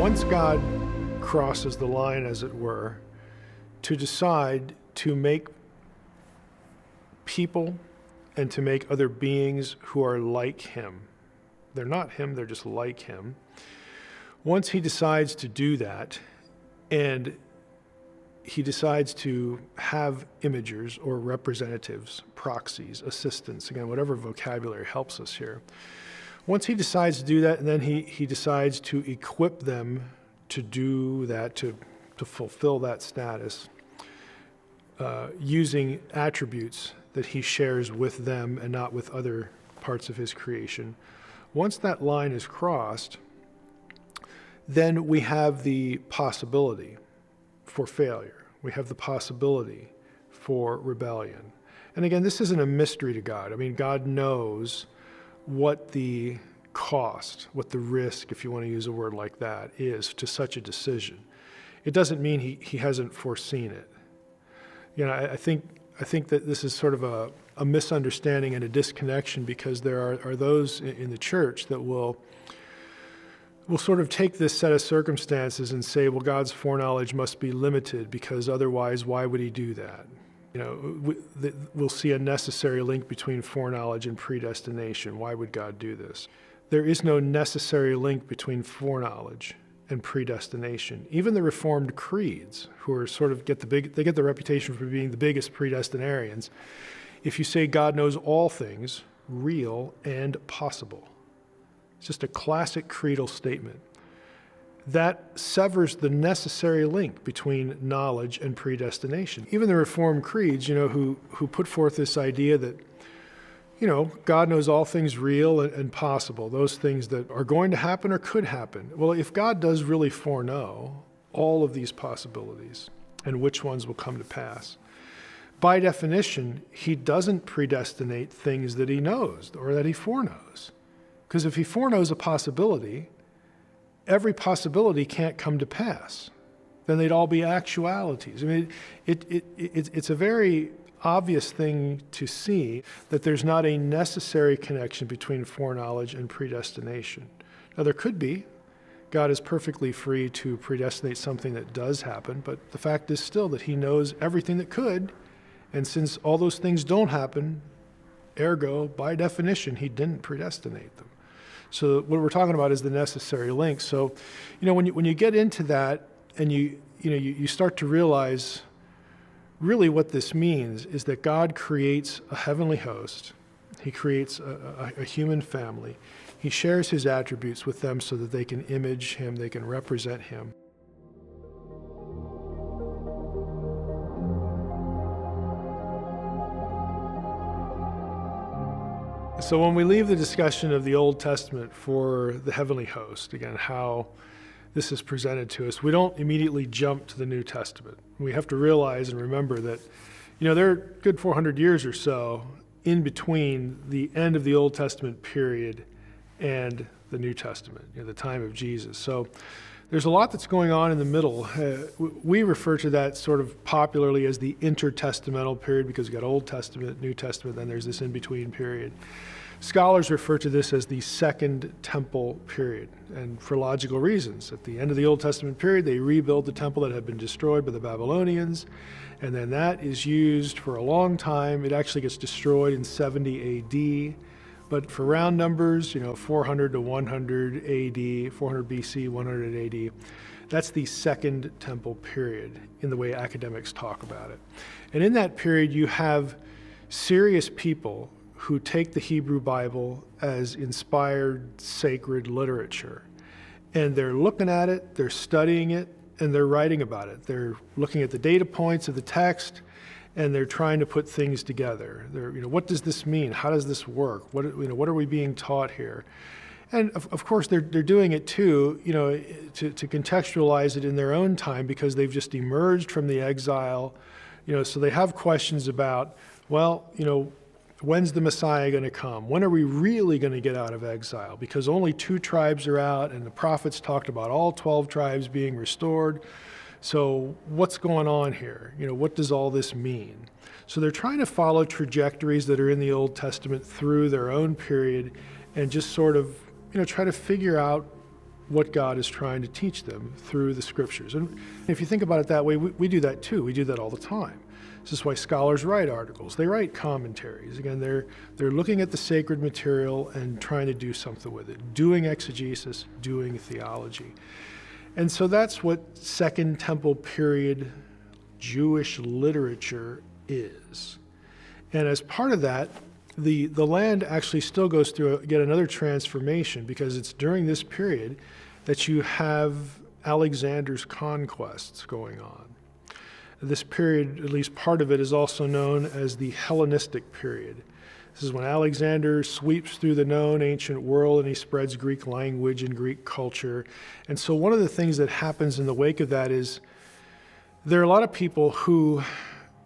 Once God crosses the line, as it were, to decide to make people and to make other beings who are like him. They're not him, they're just like him. Once he decides to do that, and he decides to have imagers or representatives, proxies, assistants, again, whatever vocabulary helps us here. Once he decides to do that, and then he decides to equip them to do that, to fulfill that status, using attributes that he shares with them and not with other parts of his creation. Once that line is crossed, then we have the possibility for failure. We have the possibility for rebellion. And again, this isn't a mystery to God. I mean, God knows what the cost, what the risk, if you want to use a word like that, is to such a decision. It doesn't mean he hasn't foreseen it. You know, I think that this is sort of a misunderstanding and a disconnection, because there are those in the church that will sort of take this set of circumstances and say, well, God's foreknowledge must be limited, because otherwise, why would he do that? You know, we'll see a necessary link between foreknowledge and predestination. Why would God do this? There is no necessary link between foreknowledge and predestination. Even the Reformed creeds, who are sort of get the reputation for being the biggest predestinarians. If you say God knows all things, real and possible, it's just a classic creedal statement. That severs the necessary link between knowledge and predestination. Even the Reformed creeds, who put forth this idea that, God knows all things real and possible, those things that are going to happen or could happen. Well, if God does really foreknow all of these possibilities and which ones will come to pass, by definition, he doesn't predestinate things that he knows or that he foreknows. Because if he foreknows a possibility, every possibility can't come to pass. Then they'd all be actualities. I mean, it's a very obvious thing to see that there's not a necessary connection between foreknowledge and predestination. Now, there could be. God is perfectly free to predestinate something that does happen, but the fact is still that he knows everything that could, and since all those things don't happen, ergo, by definition, he didn't predestinate them. So what we're talking about is the necessary link. So, when you get into that and you start to realize really what this means is that God creates a heavenly host. He creates a human family. He shares his attributes with them so that they can image him, they can represent him. So when we leave the discussion of the Old Testament for the heavenly host, again, how this is presented to us, we don't immediately jump to the New Testament. We have to realize and remember that, there are a good 400 years or so in between the end of the Old Testament period and the New Testament, the time of Jesus. So there's a lot that's going on in the middle. We refer to that sort of popularly as the intertestamental period, because you've got Old Testament, New Testament, then there's this in-between period. Scholars refer to this as the Second Temple period, and for logical reasons. At the end of the Old Testament period, they rebuild the temple that had been destroyed by the Babylonians, and then that is used for a long time. It actually gets destroyed in 70 AD, but for round numbers, 400 to 100 AD, 400 BC, 100 AD, that's the Second Temple period in the way academics talk about it. And in that period, you have serious people who take the Hebrew Bible as inspired, sacred literature. And they're looking at it, they're studying it, and they're writing about it. They're looking at the data points of the text, and they're trying to put things together. What does this mean? How does this work? What are we being taught here? And of course, they're doing it too, to contextualize it in their own time, because they've just emerged from the exile. So they have questions about, when's the Messiah going to come? When are we really going to get out of exile? Because only 2 tribes are out, and the prophets talked about all 12 tribes being restored. So what's going on here? What does all this mean? So they're trying to follow trajectories that are in the Old Testament through their own period, and just sort of, try to figure out what God is trying to teach them through the scriptures. And if you think about it that way, we do that too. We do that all the time. This is why scholars write articles. They write commentaries. Again, they're looking at the sacred material and trying to do something with it, doing exegesis, doing theology. And so that's what Second Temple period Jewish literature is. And as part of that, the land actually still goes through yet another transformation, because it's during this period that you have Alexander's conquests going on. This period, at least part of it, is also known as the Hellenistic Period. This is when Alexander sweeps through the known ancient world and he spreads Greek language and Greek culture. And so one of the things that happens in the wake of that is there are a lot of people who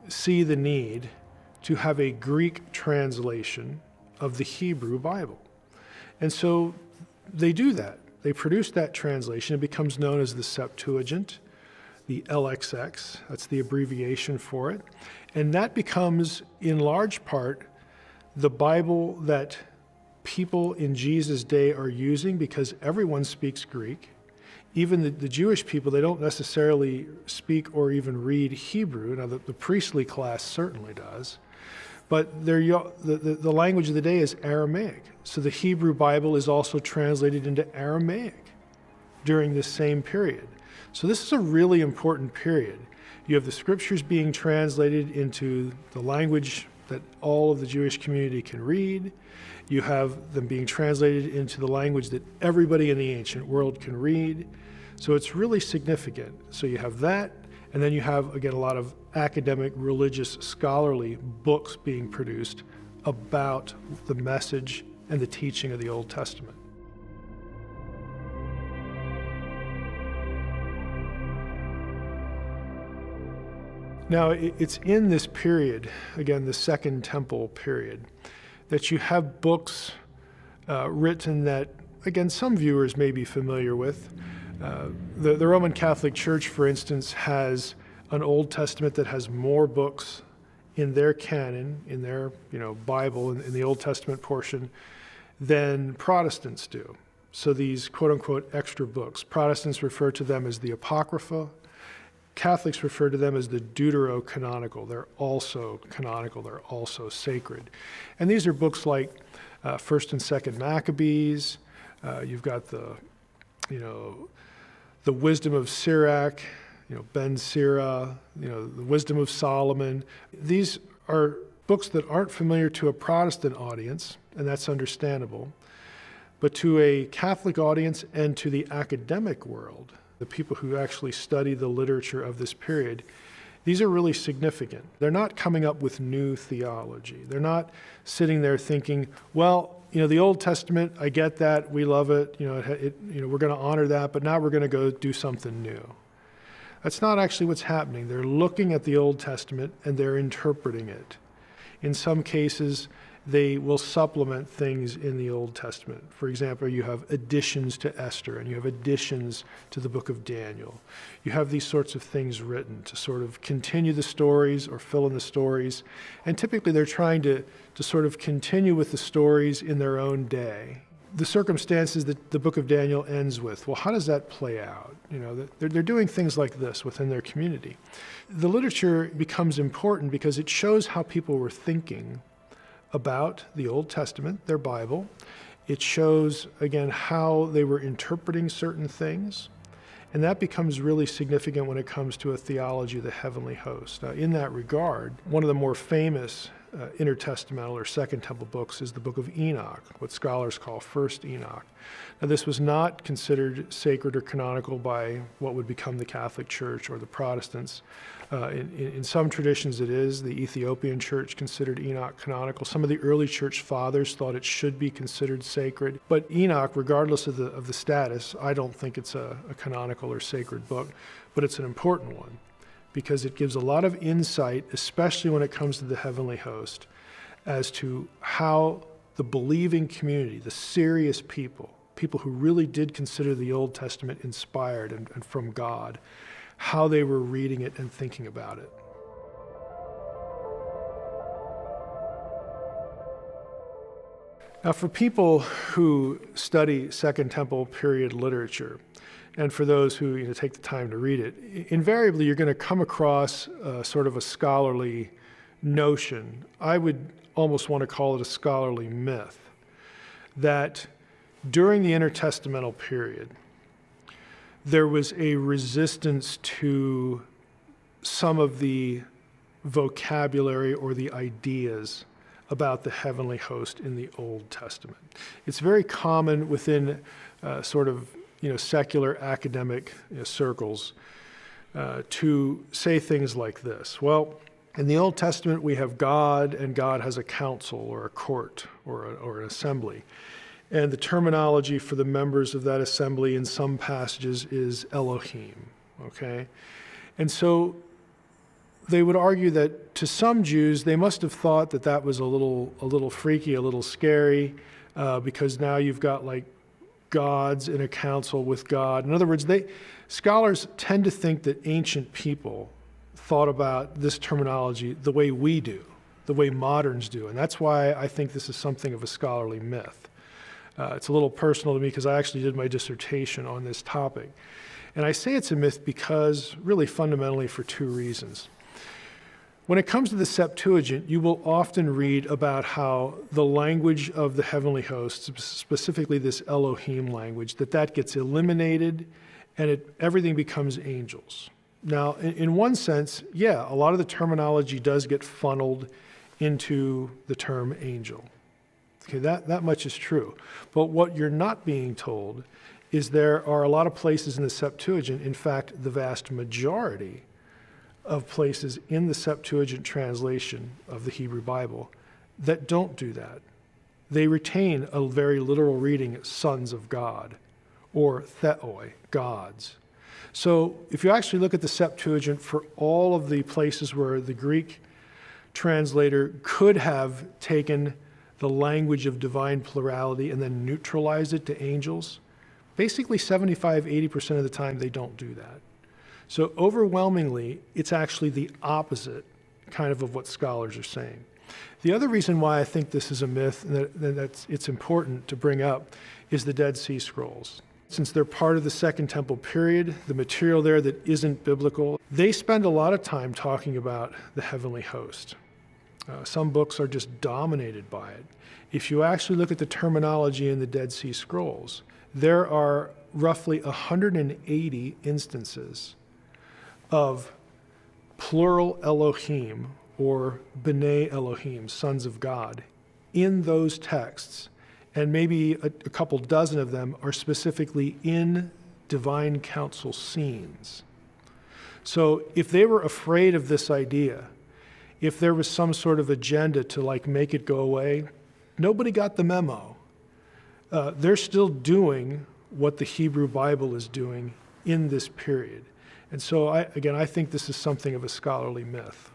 see the need to have a Greek translation of the Hebrew Bible. And so they do that. They produce that translation. It becomes known as the Septuagint, the LXX, that's the abbreviation for it. And that becomes, in large part, the Bible that people in Jesus' day are using, because everyone speaks Greek. Even the Jewish people, they don't necessarily speak or even read Hebrew. Now, the priestly class certainly does. But the language of the day is Aramaic. So the Hebrew Bible is also translated into Aramaic during this same period. So this is a really important period. You have the scriptures being translated into the language that all of the Jewish community can read. You have them being translated into the language that everybody in the ancient world can read. So it's really significant. So you have that, and then you have, again, a lot of academic, religious, scholarly books being produced about the message and the teaching of the Old Testament. Now, it's in this period, again, the Second Temple period, that you have books written that, again, some viewers may be familiar with. The Roman Catholic Church, for instance, has an Old Testament that has more books in their canon, in their Bible, in the Old Testament portion, than Protestants do. So these quote-unquote extra books, Protestants refer to them as the Apocrypha. Catholics refer to them as the deuterocanonical. They're also canonical. They're also sacred. And these are books like First and Second Maccabees. You've got the Wisdom of Sirach, Ben Sira, the Wisdom of Solomon. These are books that aren't familiar to a Protestant audience, and that's understandable. But to a Catholic audience and to the academic world, the people who actually study the literature of this period, these are really significant. They're not coming up with new theology. They're not sitting there thinking, well, the Old Testament, I get that, we love it, we're going to honor that, but now we're going to go do something new. That's not actually what's happening. They're looking at the Old Testament and they're interpreting it. In some cases, they will supplement things in the Old Testament. For example, you have additions to Esther and you have additions to the book of Daniel. You have these sorts of things written to sort of continue the stories or fill in the stories. And typically they're trying to sort of continue with the stories in their own day. The circumstances that the book of Daniel ends with, well, how does that play out? They're doing things like this within their community. The literature becomes important because it shows how people were thinking about the Old Testament, their Bible. It shows, again, how they were interpreting certain things. And that becomes really significant when it comes to a theology of the heavenly host. Now, in that regard, one of the more famous intertestamental or Second Temple books is the book of Enoch, what scholars call First Enoch. Now, this was not considered sacred or canonical by what would become the Catholic Church or the Protestants. In some traditions it is. The Ethiopian church considered Enoch canonical. Some of the early church fathers thought it should be considered sacred. But Enoch, regardless of the status, I don't think it's a canonical or sacred book, but it's an important one because it gives a lot of insight, especially when it comes to the heavenly host, as to how the believing community, the serious people who really did consider the Old Testament inspired and from God, how they were reading it and thinking about it. Now, for people who study Second Temple period literature, and for those who take the time to read it, invariably you're going to come across sort of a scholarly notion. I would almost want to call it a scholarly myth, that during the intertestamental period, there was a resistance to some of the vocabulary or the ideas about the heavenly host in the Old Testament. It's very common within sort of secular academic circles to say things like this. Well, in the Old Testament we have God, and God has a council or a court or an assembly. And the terminology for the members of that assembly in some passages is Elohim, okay? And so they would argue that to some Jews, they must have thought that that was a little freaky, a little scary, because now you've got like gods in a council with God. In other words, scholars tend to think that ancient people thought about this terminology the way we do, the way moderns do. And that's why I think this is something of a scholarly myth. It's a little personal to me because I actually did my dissertation on this topic. And I say it's a myth because, really fundamentally, for two reasons. When it comes to the Septuagint, you will often read about how the language of the heavenly hosts, specifically this Elohim language, that gets eliminated and everything becomes angels. Now, in one sense, yeah, a lot of the terminology does get funneled into the term angel. Okay, that much is true. But what you're not being told is there are a lot of places in the Septuagint, in fact, the vast majority of places in the Septuagint translation of the Hebrew Bible that don't do that. They retain a very literal reading, sons of God, or theoi, gods. So if you actually look at the Septuagint for all of the places where the Greek translator could have taken the language of divine plurality and then neutralized it to angels, basically 75-80% of the time they don't do that. So overwhelmingly, it's actually the opposite kind of what scholars are saying. The other reason why I think this is a myth and that it's important to bring up is the Dead Sea Scrolls. Since they're part of the Second Temple period, the material there that isn't biblical, they spend a lot of time talking about the heavenly host. Some books are just dominated by it. If you actually look at the terminology in the Dead Sea Scrolls, there are roughly 180 instances of plural Elohim, or B'nai Elohim, sons of God, in those texts. And maybe a couple dozen of them are specifically in divine council scenes. So if they were afraid of this idea, if there was some sort of agenda to make it go away, nobody got the memo. They're still doing what the Hebrew Bible is doing in this period. And so I think this is something of a scholarly myth.